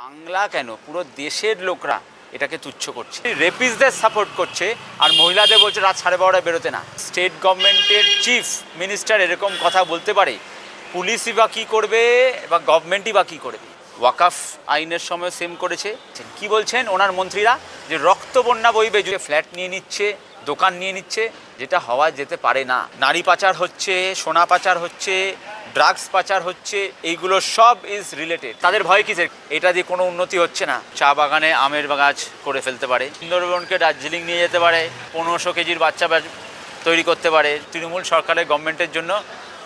বাংলা কেন পুরো দেশের লোকরা এটাকে তুচ্ছ করছে, রেপিসদের সাপোর্ট করছে আর মহিলাদের বলছে রাত 12:30টায় বেরোতে না। স্টেট গভর্নমেন্টের চিফ মিনিস্টার এরকম কথা বলতে পারে, পুলিশই বা কী করবে বা গভর্নমেন্টই বা কী করবে? ওয়াকাফ আইনের সময় সেম করেছে। কি বলছেন ওনার মন্ত্রীরা? যে রক্ত বন্যা বইবে, যে ফ্ল্যাট নিয়ে নিচ্ছে, দোকান নিয়ে নিচ্ছে, যেটা হওয়া যেতে পারে না। নারী পাচার হচ্ছে, সোনা পাচার হচ্ছে, ড্রাগস পাচার হচ্ছে, এইগুলো সব ইজ রিলেটেড। তাদের ভয় কিসের? এটা দিয়ে কোনো উন্নতি হচ্ছে না। চা বাগানে আমের গাছ করে ফেলতে পারে, সুন্দরবনকে দার্জিলিং নিয়ে যেতে পারে, 1500 কেজির বাচ্চা তৈরি করতে পারে। তৃণমূল সরকারের গভর্নমেন্টের জন্য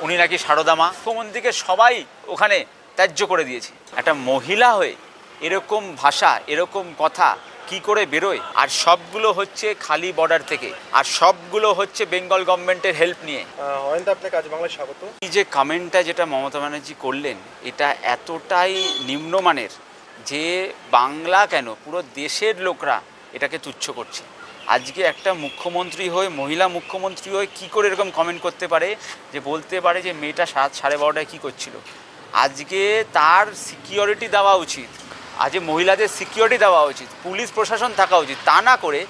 উনি নাকি সারদামা। মুখ্যমন্ত্রীকে সবাই ওখানে ত্যায্য করে দিয়েছে। একটা মহিলা হয়ে এরকম ভাষা, এরকম কথা কি করে বেরোয়? আর সবগুলো হচ্ছে খালি বর্ডার থেকে, আর সবগুলো হচ্ছে বেঙ্গল গভর্নমেন্টের হেল্প নিয়ে। আপনাকে আজ বাংলায় স্বাগত। এই যে কমেন্টটা যেটা মমতা ব্যানার্জি করলেন, এটা এতটাই নিম্নমানের যে বাংলা কেন পুরো দেশের লোকরা এটাকে তুচ্ছ করছে। আজকে একটা মুখ্যমন্ত্রী হয়ে, মহিলা মুখ্যমন্ত্রী হয়ে কী করে এরকম কমেন্ট করতে পারে, যে বলতে পারে যে মেয়েটা 12:30টায় কী করছিল? আজকে তার সিকিউরিটি দেওয়া উচিত, আজ মহিলাদের সিকিউরিটি দেওয়া উচিত, পুলিশ প্রশাসন থাকা উচিত। তা না করে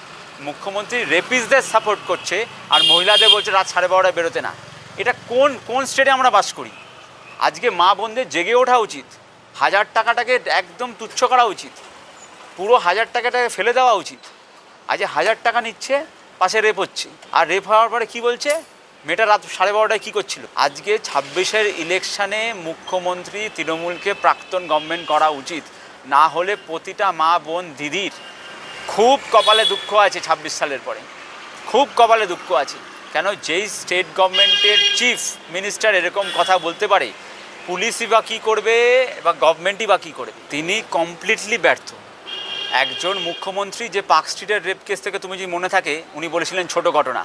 মুখ্যমন্ত্রী রেপিসদের সাপোর্ট করছে আর মহিলাদের বলছে রাত 12:30টায় বেরোতে না। এটা কোন স্টেটে আমরা বাস করি? আজকে মা বোনদের জেগে ওঠা উচিত, 1000 টাকাটাকে একদম তুচ্ছ করা উচিত, পুরো 1000 টাকাটাকে ফেলে দেওয়া উচিত। আজ 1000 টাকা নিচ্ছে, পাশে রেপ হচ্ছে, আর রেপ হওয়ার পরে কী বলছে? মেয়েটা রাত 12:30টায় কী করছিল? আজকে 26-এর ইলেকশানে মুখ্যমন্ত্রী তৃণমূলকে প্রাক্তন গভর্নমেন্ট করা উচিত, না হলে প্রতিটা মা বোন দিদির খুব কপালে দুঃখ আছে। 26 সালের পরে খুব কপালে দুঃখ আছে। কেন? যেই স্টেট গভর্নমেন্টের চিফ মিনিস্টার এরকম কথা বলতে পারে, পুলিশই বা কী করবে বা গভর্নমেন্টই বা কী করবে? তিনি কমপ্লিটলি ব্যর্থ একজন মুখ্যমন্ত্রী। যে পার্ক স্ট্রিটের রেপ কেস থেকে তুমি যদি মনে থাকে, উনি বলেছিলেন ছোট ঘটনা,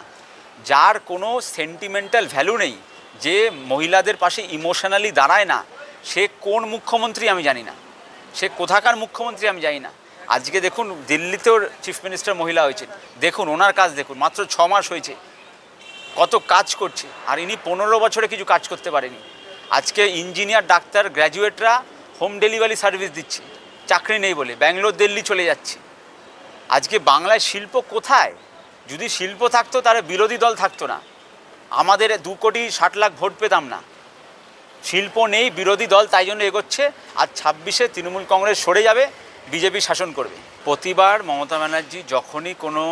যার কোনো সেন্টিমেন্টাল ভ্যালু নেই, যে মহিলাদের পাশে ইমোশনালি দাঁড়ায় না, সে কোন মুখ্যমন্ত্রী আমি জানি না, সে কোথাকার মুখ্যমন্ত্রী আমি জানি না। আজকে দেখুন দিল্লিতেও চিফ মিনিস্টার মহিলা হয়েছে, দেখুন ওনার কাজ দেখুন, মাত্র 6 মাস হয়েছে, কত কাজ করছে। আর ইনি 15 বছরে কিছু কাজ করতে পারেনি। আজকে ইঞ্জিনিয়ার, ডাক্তার, গ্র্যাজুয়েটরা হোম ডেলিভারি সার্ভিস দিচ্ছে, চাকরি নেই বলে ব্যাঙ্গালোর, দিল্লি চলে যাচ্ছে। আজকে বাংলায় শিল্প কোথায়? যদি শিল্প থাকতো তাহলে বিরোধী দল থাকতো না, আমাদের 2,60,00,000 ভোট পেতাম না। শিল্প নেই, বিরোধী দল তাই জন্য এগোচ্ছে। আর 26-এ তৃণমূল কংগ্রেস সরে যাবে, বিজেপি শাসন করবে। প্রতিবার মমতা ব্যানার্জি যখনই কোনো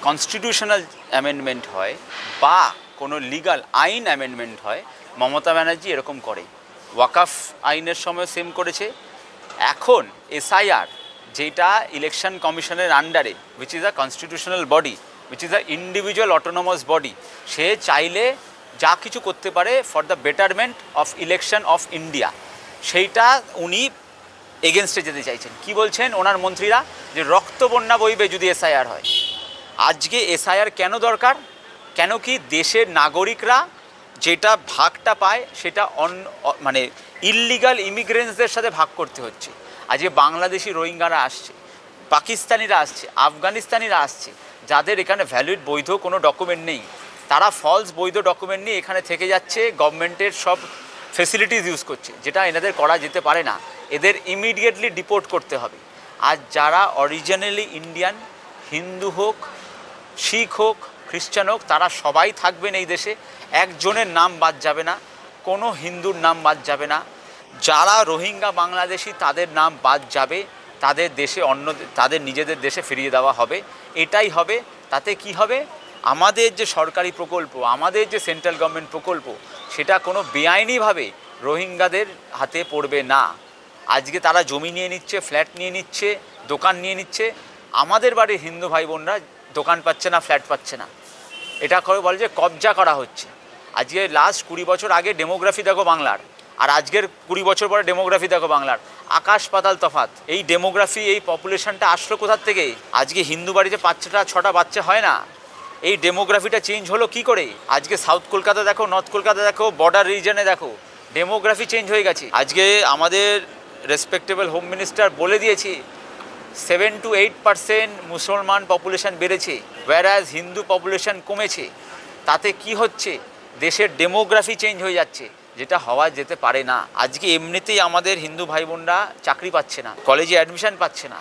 কনস্টিটিউশনাল অ্যামেন্ডমেন্ট হয় বা কোনো লিগাল আইন অ্যামেন্ডমেন্ট হয়, মমতা ব্যানার্জি এরকম করে। ওয়াকাফ আইনের সময় সেম করেছে। এখন SIR, যেটা ইলেকশন কমিশনের আন্ডারে, which is a constitutional body, which is a individual autonomous body, সে চাইলে যা কিছু করতে পারে for the betterment of election of India, সেইটা উনি এগেনস্টে যেতে চাইছেন। কি বলছেন ওনার মন্ত্রীরা? যে রক্ত বন্যা বইবে যদি SIR হয়। আজকে SIR কেন দরকার? কেন কি দেশের নাগরিকরা যেটা ভাগটা পায় সেটা মানে ইললিগাল ইমিগ্রেন্টসদের সাথে ভাগ করতে হচ্ছে। আজকে বাংলাদেশি রোহিঙ্গারা আসছে, পাকিস্তানিরা আসছে, আফগানিস্তানিরা আসছে, যাদের এখানে ভ্যালিড বৈধ কোনো ডকুমেন্ট নেই, তারা ফলস বৈধ ডকুমেন্ট নিয়ে এখানে থেকে যাচ্ছে, গভর্নমেন্টের সব ফেসিলিটিস ইউজ করছে, যেটা এনাদের করা যেতে পারে না। এদের ইমিডিয়েটলি ডিপোর্ট করতে হবে। আর যারা অরিজিনালি ইন্ডিয়ান, হিন্দু হোক, শিখ হোক, খ্রিস্টান হোক, তারা সবাই থাকবেন এই দেশে। একজনের নাম বাদ যাবে না, কোনো হিন্দুর নাম বাদ যাবে না। যারা রোহিঙ্গা বাংলাদেশি তাদের নাম বাদ যাবে, তাদের দেশে তাদের নিজেদের দেশে ফিরিয়ে দেওয়া হবে। এটাই হবে। তাতে কি হবে? আমাদের যে সরকারি প্রকল্প, আমাদের যে সেন্ট্রাল গভর্নমেন্ট প্রকল্প, সেটা কোনো বেআইনিভাবে রোহিঙ্গাদের হাতে পড়বে না। আজকে তারা জমি নিয়ে নিচ্ছে, ফ্ল্যাট নিয়ে নিচ্ছে, দোকান নিয়ে নিচ্ছে। আমাদের বাড়ির হিন্দু ভাই বোনরা দোকান পাচ্ছে না, ফ্ল্যাট পাচ্ছে না। এটা করে বলে যে কবজা করা হচ্ছে। আজকে লাস্ট 20 বছর আগে ডেমোগ্রাফি দেখো বাংলার, আর আজকের 20 বছর পরে ডেমোগ্রাফি দেখো বাংলার, আকাশ পাতাল তফাৎ। এই ডেমোগ্রাফি, এই পপুলেশনটা আসলো কোথার থেকে? আজকে হিন্দু বাড়িতে 5টা 6টা বাচ্চা হয় না, এই ডেমোগ্রাফিটা চেঞ্জ হলো কি করে? আজকে সাউথ কলকাতা দেখো, নর্থ কলকাতা দেখো, বর্ডার রিজনে দেখো, ডেমোগ্রাফি চেঞ্জ হয়ে গেছে। আজকে আমাদের রেসপেক্টেবল হোম মিনিস্টার বলে দিয়েছে 7 to 8% মুসলমান পপুলেশন বেড়েছে, ওয়্যারাজ হিন্দু পপুলেশন কমেছে। তাতে কি হচ্ছে? দেশের ডেমোগ্রাফি চেঞ্জ হয়ে যাচ্ছে। যেটা হওয়া যেতে পারে না। আজকে এমনিতেই আমাদের হিন্দু ভাই বোনরা চাকরি পাচ্ছে না, কলেজে অ্যাডমিশন পাচ্ছে না,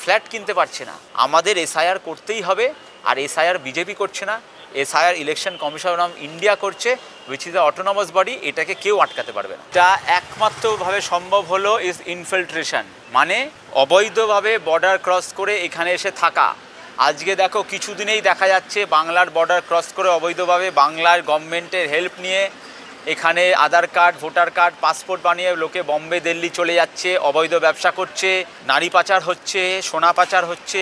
ফ্ল্যাট কিনতে পারছে না। আমাদের এসআইআর করতেই হবে, আর এসআইআর বিজেপি করছে না, SIR election commission of India করছে, which is the autonomous body. এটাকে কেউ আটকাতে পারবে না। এটা একমাত্রভাবে সম্ভব হলো ইজ ইনফিল্ট্রেশন, মানে অবৈধভাবে বর্ডার ক্রস করে এখানে এসে থাকা। আজকে দেখো কিছুদিনেই দেখা যাচ্ছে বাংলার বর্ডার ক্রস করে অবৈধভাবে বাংলার গভর্নমেন্টের হেল্প নিয়ে এখানে আধার কার্ড, ভোটার কার্ড, পাসপোর্ট বানিয়ে লোকে বম্বে, দিল্লি চলে যাচ্ছে, অবৈধ ব্যবসা করছে, নারী পাচার হচ্ছে, সোনা পাচার হচ্ছে,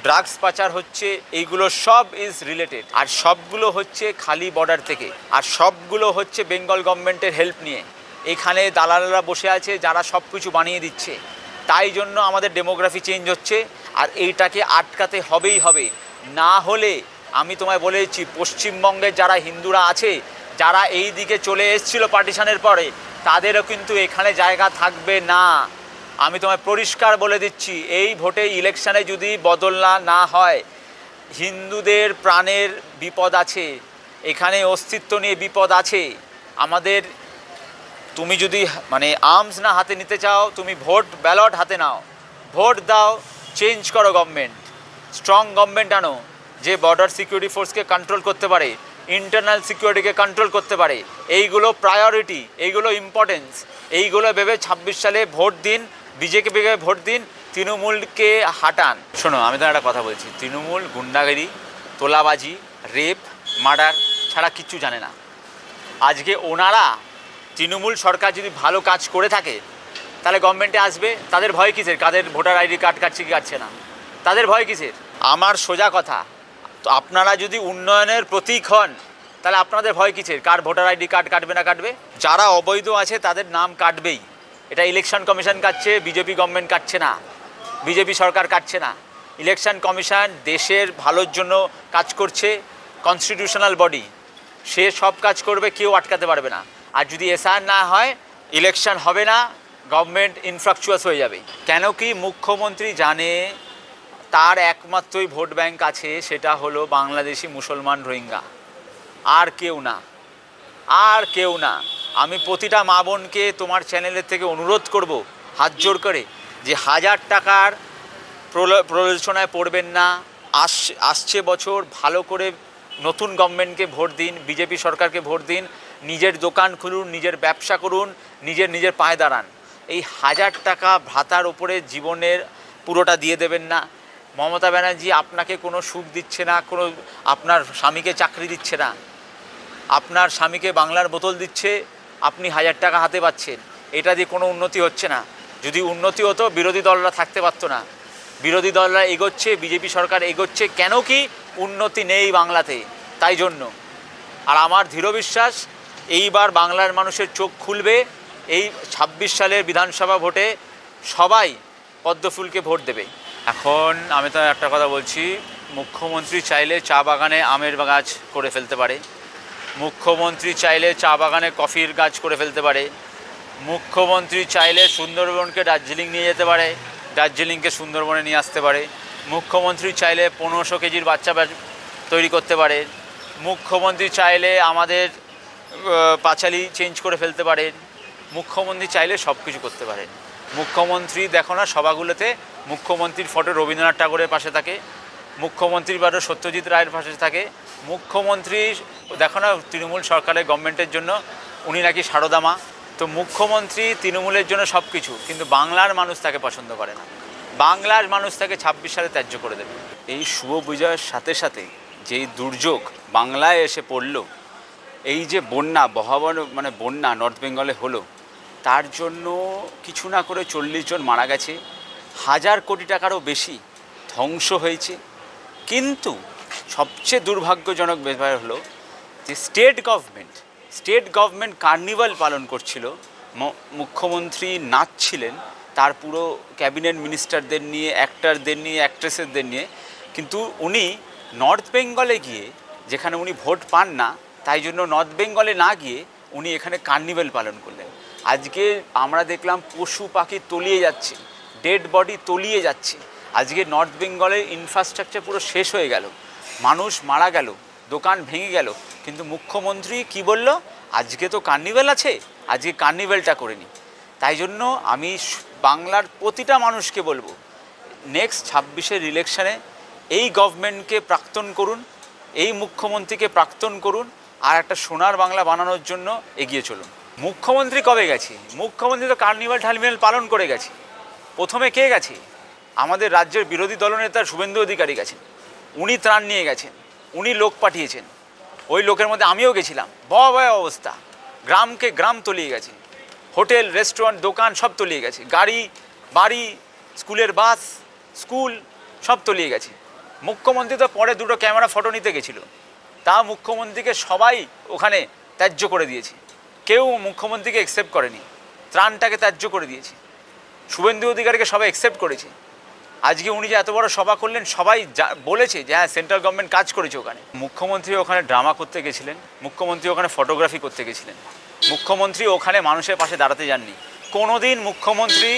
ড্রাগস পাচার হচ্ছে। এইগুলো সব ইজ রিলেটেড, আর সবগুলো হচ্ছে খালি বর্ডার থেকে, আর সবগুলো হচ্ছে বেঙ্গল গভর্নমেন্টের হেল্প নিয়ে। এখানে দালালরা বসে আছে যারা সব কিছু বানিয়ে দিচ্ছে। তাই জন্য আমাদের ডেমোগ্রাফি চেঞ্জ হচ্ছে, আর এইটাকে আটকাতে হবেই হবে। না হলে আমি তোমায় বলেছি, পশ্চিমবঙ্গের যারা হিন্দুরা আছে, যারা এই দিকে চলে এসেছিল পার্টিশনের পরে, তাদেরও কিন্তু এখানে জায়গা থাকবে না। আমি তোমায় পরিষ্কার বলে দিচ্ছি, এই ভোটে ইলেকশানে যদি বদল না হয়, হিন্দুদের প্রাণের বিপদ আছে, এখানে অস্তিত্ব নিয়ে বিপদ আছে আমাদের। তুমি যদি মানে আর্মস না হাতে নিতে চাও, তুমি ভোট ব্যালট হাতে নাও, ভোট দাও, চেঞ্জ করো গভর্নমেন্ট, স্ট্রং গভর্নমেন্ট আনো যে বর্ডার সিকিউরিটি ফোর্সকে কন্ট্রোল করতে পারে, ইন্টারনাল সিকিউরিটিকে কন্ট্রোল করতে পারে। এইগুলো প্রায়োরিটি, এইগুলো ইম্পর্টেন্স। এইগুলো ভেবে 26 সালে ভোট দিন, বিজেপিকে ভোট দিন, তৃণমূলকে হাঁটান। শোনো, আমি তো একটা কথা বলছি, তৃণমূল গুন্ডাগিরি, তোলাবাজি, রেপ, মার্ডার ছাড়া কিচ্ছু জানে না। আজকে ওনারা, তৃণমূল সরকার যদি ভালো কাজ করে থাকে তাহলে গভর্নমেন্টে আসবে। তাদের ভয় কিসের? কাদের ভোটার আইডি কার্ড কাটছে কি কাটছে না, তাদের ভয় কিসের? আমার সোজা কথা, তো আপনারা যদি উন্নয়নের প্রতীক হন তাহলে আপনাদের ভয় কিসের? কার ভোটার আইডি কার্ড কাটবে না কাটবে? যারা অবৈধ আছে তাদের নাম কাটবেই। এটা ইলেকশন কমিশন কাটছে, বিজেপি গভর্নমেন্ট কাটছে না, বিজেপি সরকার কাটছে না। ইলেকশন কমিশন দেশের ভালোর জন্য কাজ করছে, কনস্টিটিউশনাল বডি, সে সব কাজ করবে, কেউ আটকাতে পারবে না। আর যদি এসআর না হয়, ইলেকশন হবে না, গভর্নমেন্ট ইনফ্রাকচুয়াস হয়ে যাবে। কেন কি? মুখ্যমন্ত্রী জানে তার একমাত্রই ভোট ব্যাংক আছে, সেটা হলো বাংলাদেশি মুসলমান রোহিঙ্গা, আর কেউ না, আর কেউ না। আমি প্রতিটা মা বোনকে তোমার চ্যানেলের থেকে অনুরোধ করব হাত জোর করে, যে 1000 টাকার প্ররোচনায় পড়বেন না। আসছে বছর ভালো করে নতুন গভর্নমেন্টকে ভোট দিন, বিজেপি সরকারকে ভোট দিন, নিজের দোকান খুলুন, নিজের ব্যবসা করুন, নিজের পায়ে দাঁড়ান। এই 1000 টাকা ভাতার ওপরে জীবনের পুরোটা দিয়ে দেবেন না। মমতা ব্যানার্জি আপনাকে কোনো সুখ দিচ্ছে না, কোনো আপনার স্বামীকে চাকরি দিচ্ছে না, আপনার স্বামীকে বাংলার বোতল দিচ্ছে, আপনি 1000 টাকা হাতে পাচ্ছেন। এটা দিয়ে কোনো উন্নতি হচ্ছে না। যদি উন্নতি হতো বিরোধী দলরা থাকতে পারতো না। বিরোধী দলরা এগোচ্ছে, বিজেপি সরকার এগোচ্ছে, কেন কি? উন্নতি নেই বাংলাতে, তাই জন্য। আর আমার দৃঢ় বিশ্বাস এইবার বাংলার মানুষের চোখ খুলবে। এই 26 সালের বিধানসভা ভোটে সবাই পদ্মফুলকে ভোট দেবে। এখন আমি তো একটা কথা বলছি, মুখ্যমন্ত্রী চাইলে চা বাগানে আমের গাছ করে ফেলতে পারে, মুখ্যমন্ত্রী চাইলে চা বাগানে কফির গাছ করে ফেলতে পারে, মুখ্যমন্ত্রী চাইলে সুন্দরবনকে দার্জিলিং নিয়ে যেতে পারে, দার্জিলিংকে সুন্দরবনে নিয়ে আসতে পারে, মুখ্যমন্ত্রী চাইলে 1500 কেজির বাচ্চা তৈরি করতে পারে, মুখ্যমন্ত্রী চাইলে আমাদের পাঁচালী চেঞ্জ করে ফেলতে পারেন, মুখ্যমন্ত্রী চাইলে সব কিছু করতে পারেন। মুখ্যমন্ত্রী দেখো না সভাগুলোতে মুখ্যমন্ত্রীর ফটো রবীন্দ্রনাথ ঠাকুরের পাশে থাকে, মুখ্যমন্ত্রীর ফটো সত্যজিৎ রায়ের পাশে থাকে, মুখ্যমন্ত্রী দেখো না তৃণমূল সরকারের গভর্নমেন্টের জন্য উনি নাকি সারদা মা। তো মুখ্যমন্ত্রী তৃণমূলের জন্য সব কিছু, কিন্তু বাংলার মানুষ তাকে পছন্দ করে না। বাংলার মানুষ তাকে 26 সালে ত্যায্য করে দেবে। এই শুভ বিজয়ের সাথে সাথে যেই দুর্যোগ বাংলায় এসে পড়ল, এই যে বন্যা, ভয়াবহ মানে বন্যা নর্থ বেঙ্গলে হলো, তার জন্য কিছু না করে 40 জন মারা গেছে, 1000 কোটি টাকারও বেশি ধ্বংস হয়েছে। কিন্তু সবচেয়ে দুর্ভাগ্যজনক ব্যাপার হলো যে স্টেট গভর্নমেন্ট কার্নিভাল পালন করছিল, মুখ্যমন্ত্রী নাচছিলেন তার পুরো ক্যাবিনেট মিনিস্টারদের নিয়ে, অ্যাক্টরদের নিয়ে, অ্যাক্ট্রেসেসদের নিয়ে, কিন্তু উনি নর্থ বেঙ্গলে গিয়ে, যেখানে উনি ভোট পান না, তাই জন্য নর্থ বেঙ্গলে না গিয়ে উনি এখানে কার্নিভাল পালন করলেন। আজকে আমরা দেখলাম পশু পাখি তলিয়ে যাচ্ছে, ডেড বডি তলিয়ে যাচ্ছে। আজকে নর্থ বেঙ্গলের ইনফ্রাস্ট্রাকচার পুরো শেষ হয়ে গেল, মানুষ মারা গেল, দোকান ভেঙে গেল, কিন্তু মুখ্যমন্ত্রী কি বলল? আজকে তো কার্নিভেল আছে, আজকে কার্নিভেলটা করে নিই। তাই জন্য আমি বাংলার প্রতিটা মানুষকে বলবো, নেক্সট 26-এর ইলেকশানে এই গভর্নমেন্টকে প্রাক্তন করুন, এই মুখ্যমন্ত্রীকে প্রাক্তন করুন, আর একটা সোনার বাংলা বানানোর জন্য এগিয়ে চলুন। মুখ্যমন্ত্রী কবে গেছে? মুখ্যমন্ত্রী তো কার্নিভেল ঠার্নিভেল পালন করে গেছে। প্রথমে কে গেছে? আমাদের রাজ্যের বিরোধী দলনেতা শুভেন্দু অধিকারী গেছেন। উনি ত্রাণ নিয়ে গেছেন, উনি লোক পাঠিয়েছেন। ওই লোকের মধ্যে আমিও গেছিলাম। ভয়াবহ অবস্থা, গ্রামকে গ্রাম তলিয়ে গেছে, হোটেল রেস্টুরেন্ট দোকান সব তলিয়ে গেছে, গাড়ি বাড়ি স্কুলের বাস স্কুল সব তলিয়ে গেছে। মুখ্যমন্ত্রী তো পরে দুটো ক্যামেরা ফটো নিতে গেছিলো, তা মুখ্যমন্ত্রীকে সবাই ওখানে ত্যায্য করে দিয়েছে, কেউ মুখ্যমন্ত্রীকে অ্যাকসেপ্ট করেনি, ত্রাণটাকে ত্যায্য করে দিয়েছে। শুভেন্দু অধিকারীকে সবাই অ্যাকসেপ্ট করেছে। আজকে উনি যে এত বড় সভা করলেন, সবাই বলেছে যে হ্যাঁ সেন্ট্রাল গভর্নমেন্ট কাজ করেছে ওখানে। মুখ্যমন্ত্রী ওখানে ড্রামা করতে গেছিলেন, মুখ্যমন্ত্রী ওখানে ফটোগ্রাফি করতে গেছিলেন, মুখ্যমন্ত্রী ওখানে মানুষের পাশে দাঁড়াতে যাননি। কোনোদিন মুখ্যমন্ত্রী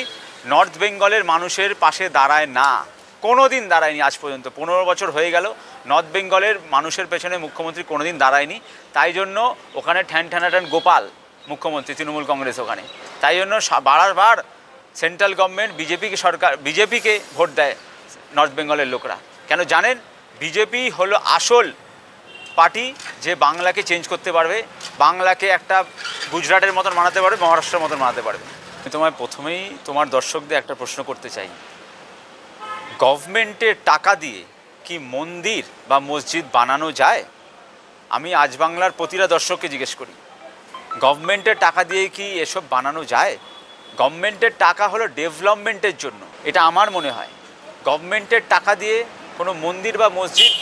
নর্থ বেঙ্গলের মানুষের পাশে দাঁড়ায় না, কোনোদিন দাঁড়ায়নি আজ পর্যন্ত। 15 বছর হয়ে গেল নর্থ বেঙ্গলের মানুষের পেছনে মুখ্যমন্ত্রী কোনোদিন দাঁড়ায়নি। তাই জন্য ওখানে ঠ্যান গোপাল মুখ্যমন্ত্রী, তৃণমূল কংগ্রেস ওখানে। তাই জন্য বারবার সেন্ট্রাল গভর্নমেন্ট বিজেপিকে ভোট দেয় নর্থ বেঙ্গলের লোকরা। কেন জানেন? বিজেপি হলো আসল পার্টি যে বাংলাকে চেঞ্জ করতে পারবে, বাংলাকে একটা গুজরাটের মতন বানাতে পারবে, মহারাষ্ট্রের মতন বানাতে পারবে। আমি তোমায় প্রথমেই তোমার দর্শকদের একটা প্রশ্ন করতে চাই, গভর্নমেন্টের টাকা দিয়ে কি মন্দির বা মসজিদ বানানো যায়? আমি আজ বাংলার প্রতিটা দর্শককে জিজ্ঞেস করি, গভর্নমেন্টের টাকা দিয়ে কি এসব বানানো যায়? গভর্নমেন্টের টাকা হলো ডেভেলপমেন্টের জন্য, এটা আমার মনে হয়। গভর্নমেন্টের টাকা দিয়ে কোনো মন্দির বা মসজিদ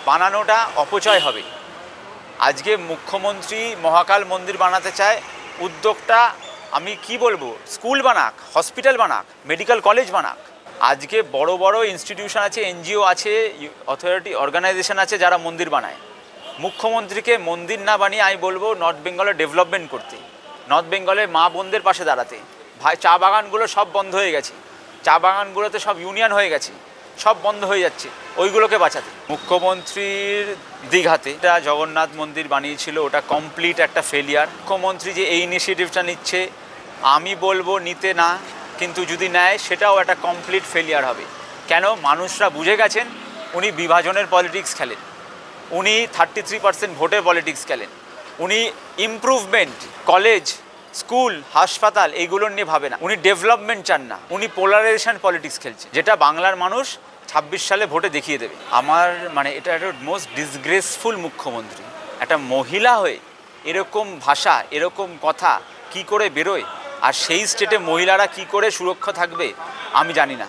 বানানোটা অপচয় হবে। আজকে মুখ্যমন্ত্রী মহাকাল মন্দির বানাতে চায়, উদ্যোগটা আমি কি বলবো, স্কুল বানাক, হসপিটাল বানাক, মেডিকেল কলেজ বানাক। আজকে বড় বড় ইনস্টিটিউশন আছে, এনজিও আছে, অথরিটি অর্গানাইজেশন আছে যারা মন্দির বানায়। মুখ্যমন্ত্রীকে মন্দির না বানিয়ে আমি বলবো নর্থ বেঙ্গলের ডেভেলপমেন্ট করতে, নর্থ বেঙ্গলের মা বোনদের পাশে দাঁড়াতে। ভাই চা বাগানগুলো সব বন্ধ হয়ে গেছে, চা বাগানগুলোতে সব ইউনিয়ন হয়ে গেছে, সব বন্ধ হয়ে যাচ্ছে, ওইগুলোকে বাঁচাতে। মুখ্যমন্ত্রীর দীঘাতে একটা জগন্নাথ মন্দির বানিয়েছিল, ওটা কমপ্লিট একটা ফেলিয়ার। মুখ্যমন্ত্রী যে এই ইনিশিয়েটিভটা নিচ্ছে, আমি বলবো নিতে না, কিন্তু যদি নেয় সেটাও একটা কমপ্লিট ফেলিয়ার হবে। কেন? মানুষরা বুঝে গেছেন উনি বিভাজনের পলিটিক্স খেলেন, উনি 33% ভোটের পলিটিক্স খেলেন, উনি ইমপ্রুভমেন্ট কলেজ স্কুল হাসপাতাল এইগুলোর নিয়ে ভাবে না, উনি ডেভেলপমেন্ট চান না, উনি পোলারাইজেশন পলিটিক্স খেলছে, যেটা বাংলার মানুষ 26 সালে ভোটে দেখিয়ে দেবে। আমার এটা একটা মোস্ট ডিসগ্রেসফুল মুখ্যমন্ত্রী। একটা মহিলা হয়ে এরকম ভাষা এরকম কথা কি করে বেরোয়, আর সেই স্টেটে মহিলারা কি করে সুরক্ষা থাকবে আমি জানি না।